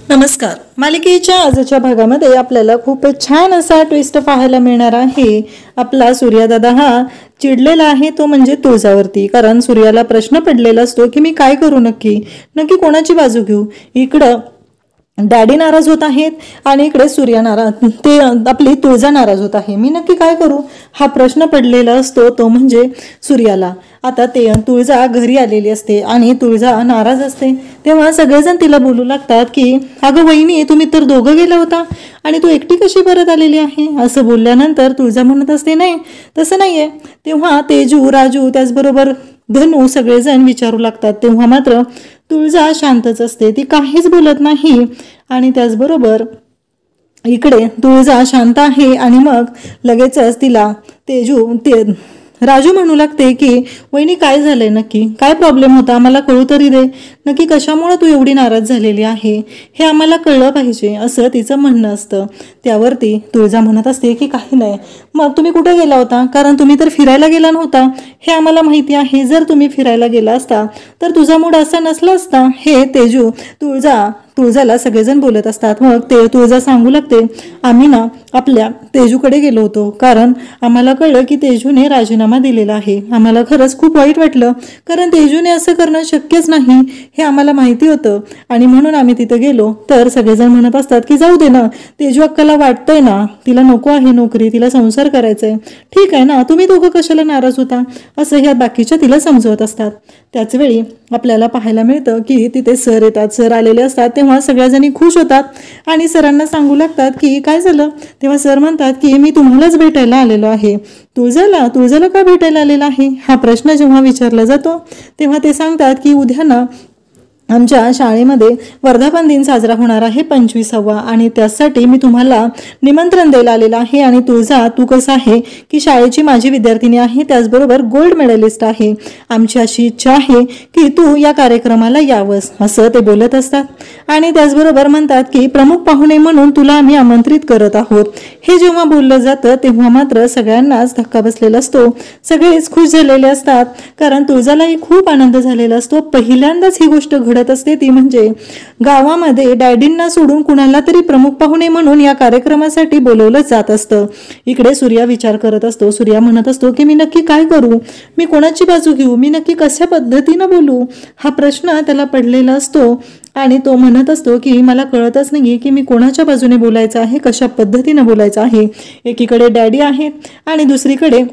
नमस्कार. मालिकेच्या आजच्या भागामध्ये आपल्याला खूप छान असा ट्विस्ट पाहायला मिळणार आहे. आपला सूर्यदादा हा चिडलेला आहे, तो म्हणजे तुळजावरती. कारण सूर्याला प्रश्न पडलेला असतो की मी काय करू, नक्की कोणाची बाजू घेऊ. इकडं डॅडी नाराज होत आहेत आणि इकडे सूर्या नाराज, ते आपली तुळजा नाराज होत आहे. मी नक्की काय करू हा प्रश्न पडलेला असतो तो म्हणजे सूर्याला. आता ते तुळजा घरी आलेली असते आणि तुळजा नाराज असते. तेव्हा सगळेजण तिला बोलू लागतात की अगं वहिनी, तुम्ही तर दोघं गेला होता आणि तू एकटी कशी परत आलेली आहे. असं बोलल्यानंतर तुळजा म्हणत असते नाही तसं नाहीये. तेव्हा तेजू, राजू, त्याचबरोबर धनू सगळेजण विचारू लागतात. तेव्हा मात्र तुळजा शांतच असते, ती काहीच बोलत नाही. आणि त्याचबरोबर इकडे तुळजा शांत आहे आणि मग लगेचच तिला राजू म्हणू लागते की वहिनी काय झालंय, नक्की काय प्रॉब्लेम होता, आम्हाला कळू तरी दे. नक्की कशामुळे तू एवढी नाराज झालेली आहे हे आम्हाला कळलं पाहिजे, असं तिचं म्हणणं असतं. त्यावरती तुळजा म्हणत असते की काही नाही. मग तुम्ही कुठे गेला होता, कारण तुम्ही तर फिरायला गेला नव्हता हे आम्हाला माहिती आहे. जर तुम्ही फिरायला गेला असता तर तुझा मूड असा नसला असता. हे तुळजाला सगळेजण बोलत असतात. मग ते तुळजा सांगू लागते आम्ही ना आपल्या तेजूकडे गेलो होतो, कारण आम्हाला कळलं की तेजूने राजीनामा दिलेला आहे. आम्हाला खरंच खूप वाईट वाटलं, कारण तेजूने असं करणं शक्यच नाही हे आम्हाला माहिती होतं आणि म्हणून आम्ही तिथे गेलो. तर सगळेजण म्हणत असतात की जाऊ दे ना, तेजू अक्काला वाटतंय ना तिला नको आहे नोकरी, तिला संसार करायचा आहे, ठीक आहे ना, तुम्ही दोघं कशाला नाराज होता, असं ह्या बाकीच्या तिला समजवत असतात. त्याचवेळी आपल्याला पाहायला मिळतं की तिथे सर येतात. सर आलेले असतात तेव्हा सगळ्याजणी खुश होतात आणि सरांना सांगू लागतात की काय झालं. तेव्हा सर म्हणतात की मी तुम्हालाच भेटायला आलेलो आहे. तुळजाला का भेटायला आलेला आहे हा प्रश्न जेव्हा विचारला जातो तेव्हा ते सांगतात की उद्या ना आमच्या शाळेमध्ये वर्धापन दिन साजरा होणार आहे 25वा, आणि त्यासाठी मी तुम्हाला निमंत्रण द्यायला आलेलं आहे. आणि तुळजा, तू कसं आहे की शाळेची माझी विद्यार्थिनी आहे, त्याचबरोबर गोल्ड मेडलिस्ट आहे. आमची अशी इच्छा आहे की तू या कार्यक्रमाला यावंस, असं ते बोलत असतात. आणि त्याचबरोबर म्हणतात की प्रमुख पाहुणे म्हणून तुला आम्ही आमंत्रित करत आहोत. हे जेव्हा बोललं जातं तेव्हा मात्र सगळ्यांनाच धक्का बसलेला असतो. सगळेच खुश झालेले असतात, कारण तुळजालाही खूप आनंद झालेला असतो. पहिल्यांदाच ही गोष्ट घडत असते, ती म्हणजे गावामध्ये डॅडींना सोडून कुणाला तरी प्रमुख पाहुणे म्हणून या कार्यक्रमासाठी बोलवलं जात असतं. इकडे सूर्या विचार करत असतो. सूर्या म्हणत असतो की मी नक्की काय करू, मी कोणाची बाजू घेऊ, मी नक्की कशा पद्धतीनं बोलू हा प्रश्न त्याला पडलेला असतो. आणि तो म्हणत असतो की मला कळतच नाहीये की मी कोणाच्या बाजूने बोलायचं आहे, कशा पद्धतीनं बोलायचं आहे. एकीकडे डॅडी आहेत आणि दुसरीकडे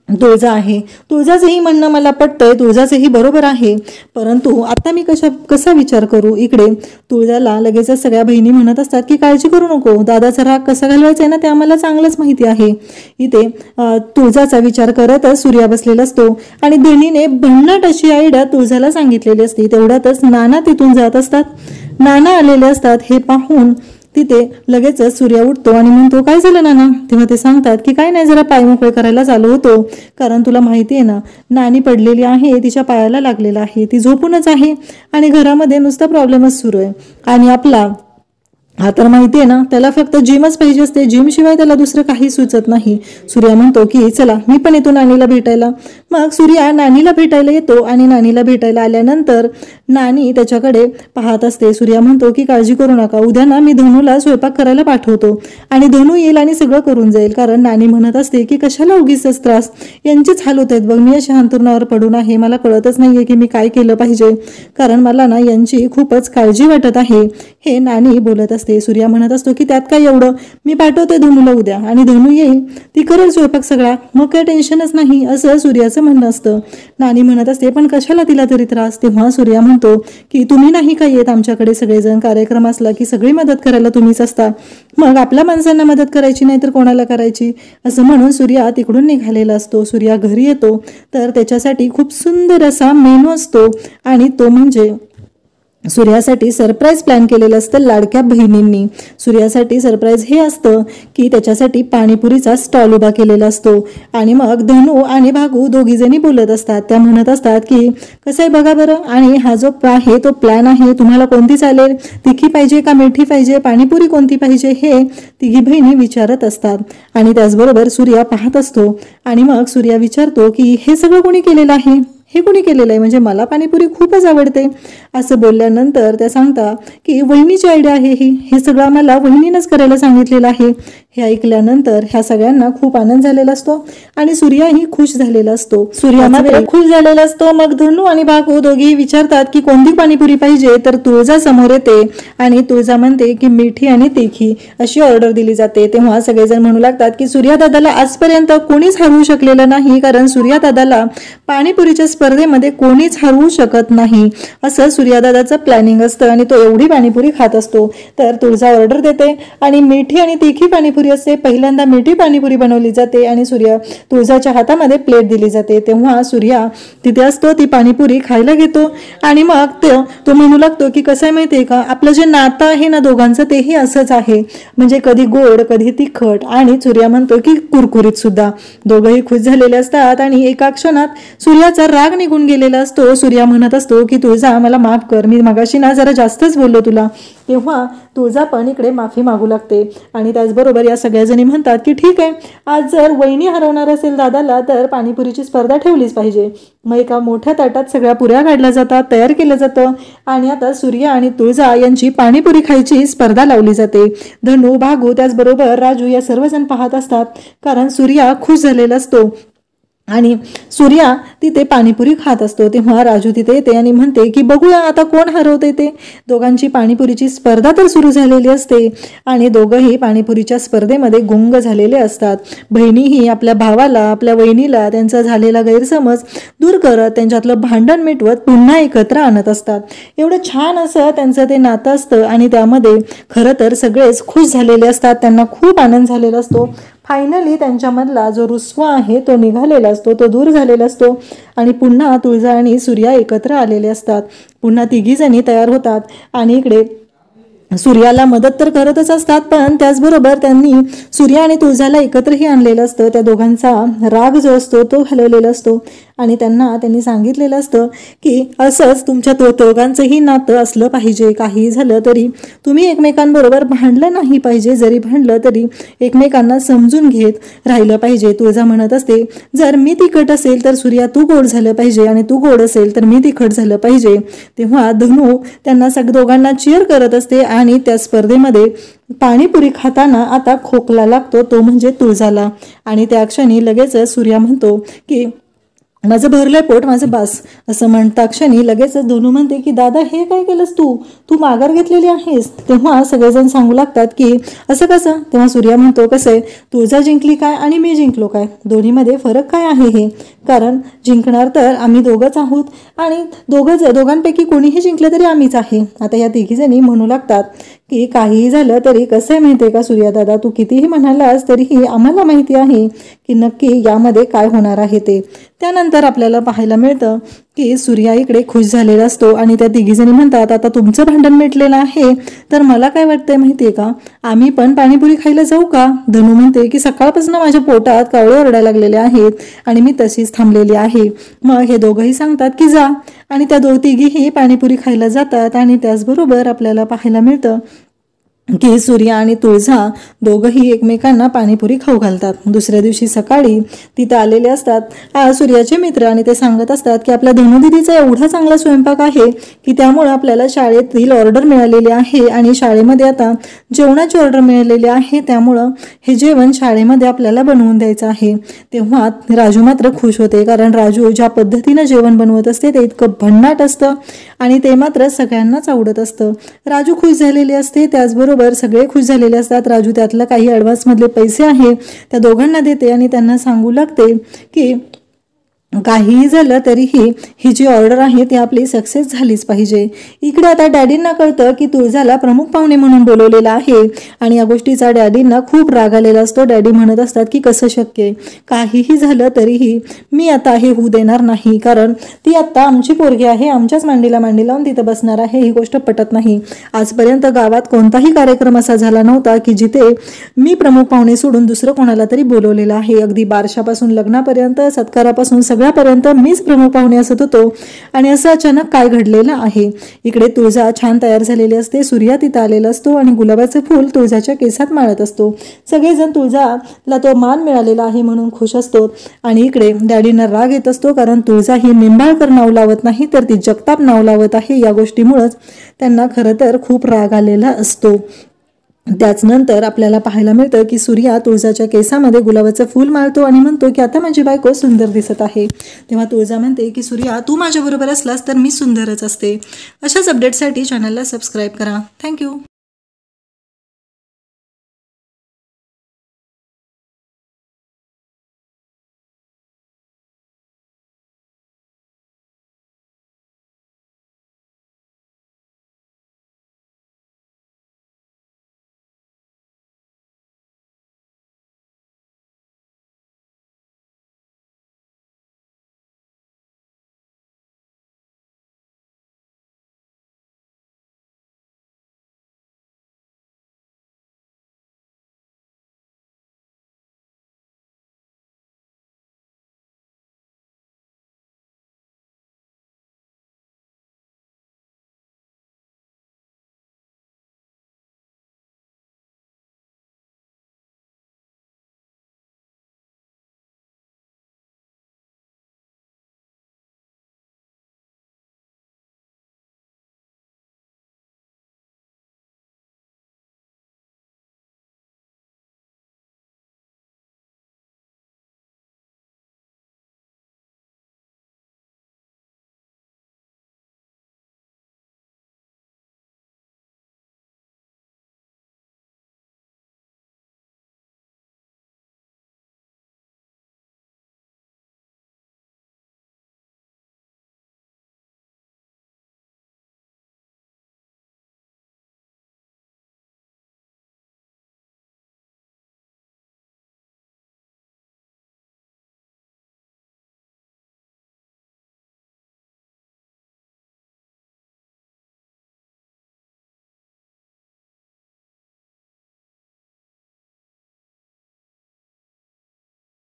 तुळजा आहे. तुळजाचंही म्हणणं मला पटतंय, तुळजाचंही बरोबर आहे, परंतु आता मी कसा विचार करू. इकडे तुळजाला लगेचच सगळ्या बहिणी म्हणत असतात की काळजी करू नको, दादाचा राग कसा घालवायचा आहे ना ते आम्हाला चांगलंच माहिती आहे. इथे तुळजाचा विचार करतच सूर्या बसलेला असतो आणि धनीने भन्नाट अशी आयडिया तुळजाला सांगितलेली असते. तेवढ्यातच नाना तिथून जात असतात. नाना आलेले असतात. हे पाहून तिथे लगेचच सूर्या उठतो आणि म्हणतो काय झालं नाना. तेव्हा ते सांगतात की काय नाही, जरा पाय मोकळे करायला चालू होतो, कारण तुला माहिती आहे ना नानी पडलेली आहे, तिच्या पायाला लागलेला आहे, ती झोपूनच आहे आणि घरामध्ये नुसता प्रॉब्लेमच सुरू आहे. आणि आपला हा तर माहिती आहे ना त्याला फक्त जिमच पाहिजे असते, जिम शिवाय त्याला दुसरं काही सुचत नाही. सूर्या म्हणतो की चला मी पण येतो नानीला भेटायला. मग सूर्या नानीला भेटायला येतो आणि नानीला भेटायला आल्यानंतर नानी त्याच्याकडे पाहत असते. सूर्या म्हणतो की काळजी करू नका, उद्या ना मी धनूला स्वयंपाक करायला पाठवतो आणि धनू येईल आणि सगळं करून जाईल. कारण नानी म्हणत असते की कशाला उगीच त्रास, यांचेच हाल होत आहेत बघ, मी अशा अंतरुणावर पडून आहे, मला कळतच नाहीये की मी काय केलं पाहिजे, कारण मला ना यांची खूपच काळजी वाटत आहे. हे नानी बोलत असते. सूर्या म्हणत असतो की त्यात काय एवढं, मी पाठवते धनूला उद्या आणि धनू येईल, ती करेल स्वयंपाक सगळा, मग काय टेन्शनच नाही, असं सूर्याचं म्हणणं असतं. नानी म्हणत असते पण कशाला तिला तरी त्रास. तेव्हा सूर्या म्हणतो की तुम्ही नाही काय येत आमच्याकडे, सगळेजण कार्यक्रम असला की सगळी मदत करायला तुम्हीच असता, मग आपल्या माणसांना मदत करायची नाही तर कोणाला करायची, असं म्हणून सूर्या तिकडून निघालेला असतो. सूर्या घरी येतो तर त्याच्यासाठी खूप सुंदर असा मेनू असतो आणि तो म्हणजे सूर्यासाठी सरप्राईज प्लॅन केलेलं असतं लाडक्या बहिणींनी. सूर्यासाठी सरप्राईज हे असतं की त्याच्यासाठी पाणीपुरीचा स्टॉल उभा केलेला असतो आणि मग धनू आणि भागू दोघी जणी बोलत असतात. त्या म्हणत असतात की कसं आहे बघा बरं, आणि हा जो आहे तो प्लॅन आहे, तुम्हाला कोणती चालेल, तिखी पाहिजे का मिठी पाहिजे, पाणीपुरी कोणती पाहिजे, हे तिघी बहिणी विचारत असतात. आणि त्याचबरोबर सूर्या पाहत असतो आणि मग सूर्या विचारतो की हे सगळं कोणी केलेलं आहे, हे कोणी केलेलं आहे, म्हणजे मला पाणीपुरी खूपच आवडते. असं बोलल्यानंतर त्या सांगता की वहिनीची आयडिया आहे हे सगळं आम्हाला वहिनीनंच करायला सांगितलेलं आहे. हे ऐकल्यानंतर ह्या सगळ्यांना खूप आनंद झालेला असतो आणि सूर्याही खुश झालेला असतो. सूर्या मात्र खुश झालेला असतो. मग धनु आणि भागू दोघेही विचारतात की कोणती पाणीपुरी पाहिजे, तर तुळजा समोर येते आणि तुळजा म्हणते की मिठी आणि तिखी अशी ऑर्डर दिली जाते. तेव्हा सगळेजण म्हणू लागतात की सूर्यादादाला आजपर्यंत कोणीच हरवू शकलेलं नाही, कारण सूर्यादादाला पाणीपुरीच्या स्पर्धेमध्ये कोणीच हरवू शकत नाही असं सूर्यादादाचं प्लॅनिंग असतं आणि तो एवढी पाणीपुरी खात असतो. तर तुळजा ऑर्डर देते आणि मिठी आणि तिखी पाणीपुरी असते. पहिल्यांदा मिठी पाणीपुरी बनवली जाते आणि तुळजाच्या हातामध्ये प्लेट दिली जाते. तेव्हा सूर्या तिथे असतो, ती पाणीपुरी खायला घेतो आणि मग तो म्हणू लागतो की कसं आहे माहितीये का, आपलं जे नातं आहे ना दोघांचं तेही असंच आहे, म्हणजे कधी गोड कधी तिखट आणि सूर्या म्हणतो की कुरकुरीत सुद्धा. दोघंही खुश झालेले असतात आणि एका क्षणात सूर्याचा राग निघून गेलेला असतो. सूर्या म्हणत असतो की तुळजा मला माफ कर, मी मगाशी ना जरा जास्तच बोललो तुला. तेव्हा तुळजा पण इकडे माफी मागू लागते आणि त्याचबरोबर या सगळ्याजणी म्हणतात की ठीक आहे, आज जर वहिनी हरवणार असेल दादाला तर पाणीपुरीची स्पर्धा ठेवलीच पाहिजे. मग एका मोठ्या ताटात सगळ्या पुऱ्या काढल्या जातात, तयार केलं जातं आणि आता सूर्या आणि तुळजा यांची पाणीपुरी खायची स्पर्धा लावली जाते. धनु, भागू त्याचबरोबर राजू या सर्वजण पाहत असतात, कारण सूर्या खुश झालेला असतो आणि सूर्या तिथे पाणीपुरी खात असतो. तेव्हा राजू तिथे येते आणि म्हणते की बघूया आता कोण हरवते ते. दोघांची पाणीपुरीची स्पर्धा तर सुरू झालेली असते आणि दोघंही पाणीपुरीच्या स्पर्धेमध्ये गुंग झालेले असतात. बहिणीही आपल्या भावाला, आपल्या वहिनीला त्यांचा झालेला गैरसमज दूर करत त्यांच्यातलं भांडण मिटवत पुन्हा एकत्र आणत असतात. एवढं छान असं त्यांचं ते नातं असतं आणि त्यामध्ये खरं तर सगळेच खुश झालेले असतात, त्यांना खूप आनंद झालेला असतो. फायनली त्यांच्यामधला जो रुसवा आहे तो निघालेला असतो, तो दूर झालेला असतो आणि पुन्हा तुळजा आणि सूर्या एकत्र आलेले असतात. पुन्हा तिघी जणी तयार होतात आणि इकडे सूर्याला मदत तर करतच असतात, पण त्याचबरोबर त्यांनी सूर्या आणि तुळजाला एकत्रही आणलेलं असतं. त्या दोघांचा राग जो असतो तो घालवलेला असतो आणि त्यांनी सांगितलेलं असतं की असंच तुमच्या दोघांचंही नातं असलं पाहिजे. काही झालं तरी तुम्ही एकमेकांबरोबर भांडलं नाही पाहिजे, जरी भांडलं तरी एकमेकांना समजून घेत राहिलं पाहिजे. तुळजा म्हणत असते जर मी तिखट असेल तर सूर्या तू गोड झालं पाहिजे आणि तू गोड असेल तर मी तिखट झालं पाहिजे. तेव्हा धनु त्यांना दोघांना चीअर करत असते आणि त्या स्पर्धेमध्ये पाणीपुरी खाताना आता खोकला लागतो, तो म्हणजे तुळजाला. आणि त्या क्षणी लगेच सूर्या म्हणतो की माझं भरलंय पोट, माझं बास. असं म्हणता क्षणी लगेच धनु म्हणते की दादा हे काय केलंस तू माघार घेतलेली आहेस. तेव्हा सगळेजण सांगू लागतात की असं कसं. तेव्हा सूर्या म्हणतो कसं आहे, तुळजा जिंकली काय आणि मी जिंकलो काय, दोन्हीमध्ये फरक काय आहे हे, कारण जिंकणार तर आम्ही दोघंच आहोत आणि दोघांपैकी कोणीही जिंकलं तरी आम्हीच आहे. आता या तिघी जणी म्हणू लागतात की काहीही झालं तरी कसं आहे माहिती आहे का सूर्या दादा, तू कितीही म्हणालास तरीही आम्हाला माहिती आहे की नक्की यामध्ये काय होणार आहे ते. त्यानंतर आपल्याला पाहायला मिळतं की सूर्या इकडे खुश झालेला असतो आणि त्या तिघीजणी म्हणतात आता तुमचं भांडण मिटलेलं आहे तर मला काय वाटतंय माहितीये का, आम्ही पण पाणीपुरी खायला जाऊ का. धनु म्हणते की सकाळपासून माझ्या पोटात कावळे ओरडायला लागलेले आहेत आणि मी तशीच थांबलेली आहे. मग हे दोघंही सांगतात की जा आणि त्या तिघीही पाणीपुरी खायला जातात आणि त्याचबरोबर आपल्याला पाहायला मिळतं की सूर्या आणि तुळजा दोघंही एकमेकांना पाणीपुरी खाऊ घालतात. दुसऱ्या दिवशी सकाळी तिथं आलेले असतात सूर्याचे मित्र आणि ते सांगत असतात की आपल्या धनुदीदीचा एवढा चांगला स्वयंपाक आहे की त्यामुळे आपल्याला शाळेतील ऑर्डर मिळालेली आहे आणि शाळेमध्ये आता जेवणाची ऑर्डर मिळालेली आहे, त्यामुळं हे जेवण शाळेमध्ये आपल्याला बनवून द्यायचं आहे. तेव्हा राजू मात्र खुश होते, कारण राजू ज्या पद्धतीनं जेवण बनवत असते ते इतकं भन्नाट असतं आणि ते मात्र सगळ्यांनाच आवडत असतं. राजू खुश झालेली असते, त्याचबरोबर सगळे खुश झालेले असतात. राजू त्यातला काही ॲडव्हान्स मधले पैसे आहे त्या दोघांना देते आणि त्यांना सांगू लागते की काहीही झालं तरीही ही जी ऑर्डर आहे ती आपली सक्सेस झालीच पाहिजे. इकडे आता डॅडींना कळतं की तुळजाला प्रमुख पाहुणे म्हणून बोलवलेलं आहे आणि या गोष्टीचा डॅडींना खूप राग आलेला असतो. डॅडी म्हणत असतात की कसं शक्य आहे, काहीही झालं तरीही मी आता हे होऊ देणार नाही, कारण ती आता आमची पोरगी आहे, आमच्याच मांडीला मांडी लावून तिथं बसणार आहे, ही गोष्ट पटत नाही. आजपर्यंत गावात कोणताही कार्यक्रम असा झाला नव्हता की जिथे मी प्रमुख पाहुणे सोडून दुसरं कोणाला तरी बोलवलेलं आहे. अगदी बारशापासून लग्नापर्यंत, सत्कारापासून सगळं सगळ्यापर्यंत मीच प्रमुख पाहुणे असत होतो आणि असं अचानक काय घडलेलं आहे. इकडे तुळजा छान तयार झालेली असते. सूर्या तिथं आलेला असतो आणि गुलाबाचं फूल तुळजाच्या केसात माळत असतो. सगळेजण तुळजाला तो मान मिळालेला आहे म्हणून खुश असतो आणि इकडे डॅडींना राग येत असतो, कारण तुळजा ही निंबाळकर नाव लावत नाही तर ती जगताप नाव लावत आहे. या गोष्टीमुळेच त्यांना खरं तर खूप राग आलेला असतो. त्याच नंतर आपल्याला पाहायला मिळतं की सूर्या तुळजाच्या केसामध्ये गुलाबाचं फूल माळतो आणि म्हणतो की आता माझी बायको सुंदर दिसत आहे. तेव्हा तुळजा म्हणते की सूर्या, तू माझ्याबरोबर असलास तर मी सुंदरच असते. अशाच अपडेटसाठी चॅनलला सबस्क्राईब करा. थँक्यू.